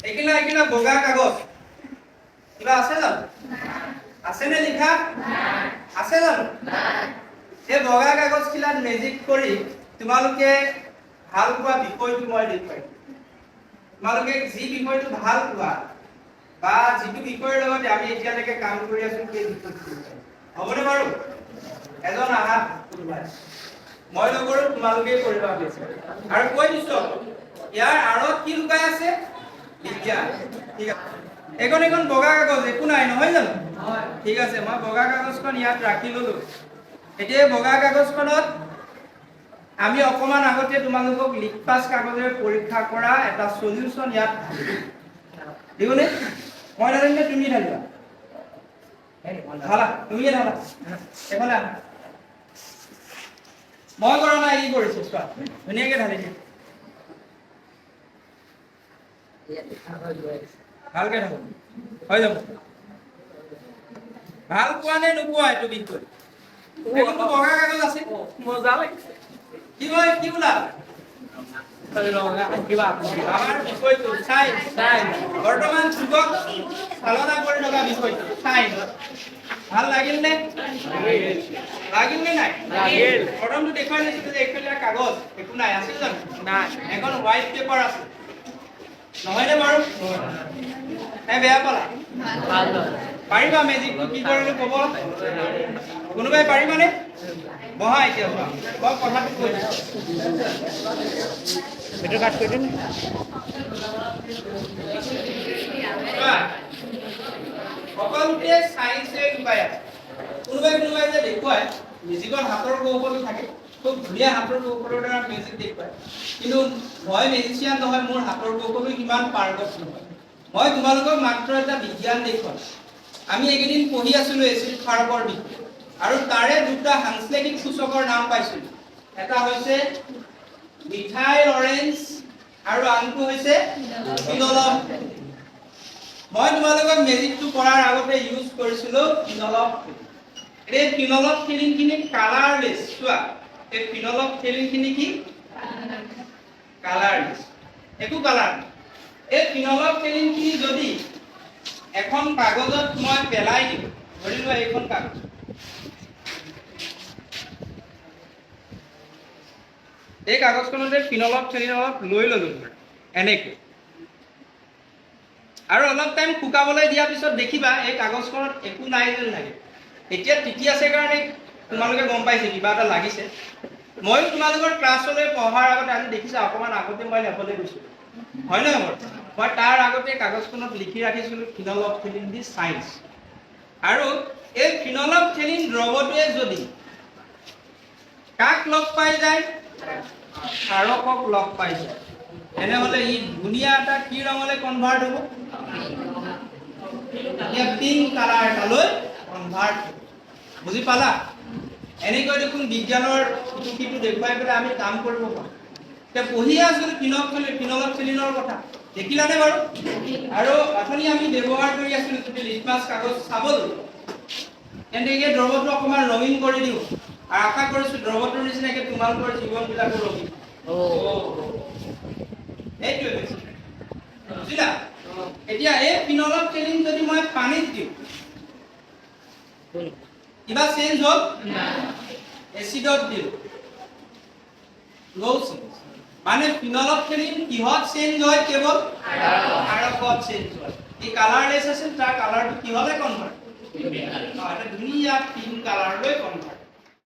এইকিনা বগা কাগজ কিবা আছে জানো? আছে নে লিখা? আছে জানো? এই বগা কাগজ খিলাত মেজিক কৰি তোমালোকে ভাল পোৱা বিষয়টো মই দেখুৱাই তোমালোকে যি বিষয়টো ভাল পোৱা বা যিটো বিষয়ৰ লগত আমি এতিয়ালৈকে কাম কৰি আছো সেই বিষয়টো হ'বনে বাৰু? এজন আহা মই নকৰো তোমালোকে কৰিবা আৰু কৈ দিছো ইয়াৰ আঁৰত কি লুকাই আছে? বিজ্ঞান। ঠিক আছে, এখন বগা কাগজ একো নাই নহয় জানো? ঠিক আছে, মই বগা কাগজখন ইয়াত ৰাখি ললো। এতিয়া বগা কাগজখনত আমি অকমান আগতে তোমালোকক লিখপাছ কাগজেৰে পৰীক্ষা কৰা এটা সলিউশন ইয়াত দিওনে? মই নাজানিলে তুমি ঢালিবা। ঢালা, তুমিয়ে ঢালা। এফালে আহা। মই কৰা নাই, ই কৰিছে, চোৱা ধুনীয়াকে ঢালি দিয়া। ভালকে ঢালো, হৈ যাব। ভাল পোৱা নে নোপোৱা এইটো বিষয়? এইটো বগা কাগজ আছে, মজা লাগিছে। কি হয়, কি বোলা? আমাৰ বিষয়টো বৰ্তমান যুগত চালনা কৰি থকা বিষয়টো ভাল লাগিল নে? লাগিল নে নাই? প্ৰথমটো দেখুৱাই দিছিলো যে এইফালে কাগজ একো নাই, আছিল জানো? নাই, এখন হোৱাইট পেপাৰ আছে নহয়নে বাৰু? বেয়া পালা? পাৰিবা মেজিকটো কি কৰিলো কব? কোনোবাই পাৰিবানে? বহা এতিয়া মই কথাটো কৈ দিছো। ভিডিও কাট কৰি দিম। সকলোতে সাইন্সে লুকাই আছে। কোনোবাই যে দেখুৱায় মেজিকত হাতৰ কৌশল থাকে, খুব ধুনীয়া হাতৰ কৌশলৰ দ্বাৰা মেজিক দেখুৱায়, কিন্তু মই মেজিচিয়ান নহয়, মোৰ হাতৰ কৌশলো ইমান পাৰদৰ্শ নহয়। মই তোমালোকক মাত্ৰ এটা বিজ্ঞান দেখুৱাম। আমি এইকেইদিন পঢ়ি আছিলো এচিড ফাৰ্মৰ বিষয়ে আৰু তাৰে দুটা সাংশ্লেষিক সূচকৰ নাম পাইছিলো। এটা হৈছে মিথাইল অৰেঞ্জ আৰু আনটো হৈছে ফিনল। মই তোমালোকক মেজিকটো কৰাৰ আগতে ইউজ কৰিছিলো ফিনল। এই ফিনল ফিলিংখিনি কালাৰলেছ। চোৱা, এই ফিনল ফিলিংখিনি কি কালাৰলেছ, একো কালাৰ। এই ফিনল ফিলিংখিনি যদি এখন কাগজত মই পেলাই দিওঁ, ধৰি লোৱা এইখন কাগজ, এই কাগজখনতে ফিনল লৈ ললো এনেকৈ, আৰু অলপ টাইম শুকাবলৈ দিয়াৰ পিছত দেখিবা এই কাগজখনত একো নাই যেন লাগে। এতিয়া তিতি আছে কাৰণে তোমালোকে গম পাইছে কিবা এটা লাগিছে। ময়ো তোমালোকৰ ক্লাছলৈ পঢ়াৰ আগতে, আজি দেখিছা অকমান আগতে মই লেবলৈ গৈছিলো, হয় নহয় বাৰু? মই তাৰ আগতে কাগজখনত লিখি ৰাখিছিলো ফিনলফথেলিন দি চাইন্স। আৰু এই ফিনলফথেলিন দ্ৰৱটোৱে যদি কাক লগ পাই যায়? ক্ষাৰকক লগ পাই যায়, তেনেহলে ই ধুনীয়া এটা কি ৰঙলৈ কনভাৰ্ট হ'ব? পিংক কালাৰ এটালৈ কনভাৰ্ট হ'ব। বুজি পালা? এনেকৈ দেখোন বিজ্ঞানৰ ইটো দেখুৱাই পেলাই আমি কাম কৰিব পাৰোঁ। এতিয়া পঢ়িয়ে আছিলো ফিনলফথেলিনৰ কথা, দেখিলানে বাৰু? আৰু অথনি আমি ব্যৱহাৰ কৰি আছিলো যদি লিটমাছ কাগজ চাবলৈ, তেন্তে এই দ্ৰৱটো অকমান ৰঙীন কৰি দিওঁ আৰু আশা কৰিছো দ্ৰৱটোৰ নিচিনাকে তোমালোকৰ জীৱনবিলাকো ৰঙীন। এইটোৱে বুজিলা? এতিয়া এই ফিনলফথেলিন যদি মই পানীত দিওঁ, কিবা চেঞ্জ হ'ল? এচিডত দিওঁ, মানে ফিনলফথেলিন কিহত চেঞ্জ হয়? কেৱল ক্ষাৰকত চেঞ্জ হয়। এই কালাৰলেছ আছিল, তাৰ কালাৰটো কিহলে কনভাৰ্ট? এটা ধুনীয়া পিংক কালাৰলৈ কনভাৰ্ট।